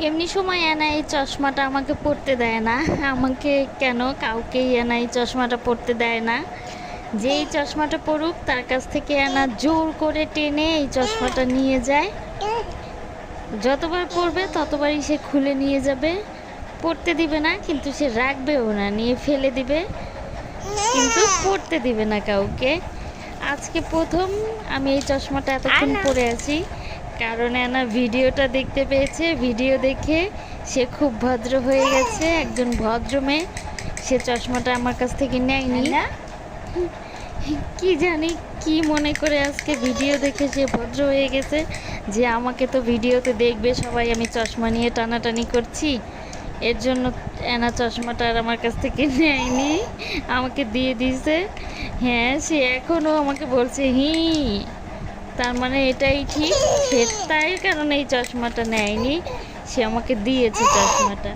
এমনি সময় এনা এই চশমাটা আমাকে পরতে দেয় না। আমাকে কেন কাউকেই এনা এই চশমাটা পরতে দেয় না। যেই চশমাটা পরুক তার কাছ থেকে এনা জোর করে টেনে এই চশমাটা নিয়ে যায়। যতবার পরবে ততবারই সে খুলে নিয়ে যাবে। পরতে দিবে না, কিন্তু সে রাখবেও না, নিয়ে ফেলে দিবে, কিন্তু পরতে দিবে না কাউকে। আজকে প্রথম আমি এই চশমাটা এতক্ষণ পরে আছি, কারণ এনা ভিডিওটা দেখতে পেয়েছে। ভিডিও দেখে সে খুব ভদ্র হয়ে গেছে, একজন ভদ্র মেয়ে। সে চশমাটা আমার কাছ থেকে নেয়নি, কি জানি কি মনে করে আজকে ভিডিও দেখে সে ভদ্র হয়ে গেছে, যে আমাকে তো ভিডিওতে দেখবে সবাই আমি চশমা নিয়ে টানাটানি করছি। এর জন্য এনা চশমাটা আর আমার কাছ থেকে নেয়নি, আমাকে দিয়ে দিয়েছে। হ্যাঁ, সে এখনও আমাকে বলছে তার মানে এটাই ঠিক, সে তাই কারণে এই চশমাটা নেয়নি, সে আমাকে দিয়েছে চশমাটা।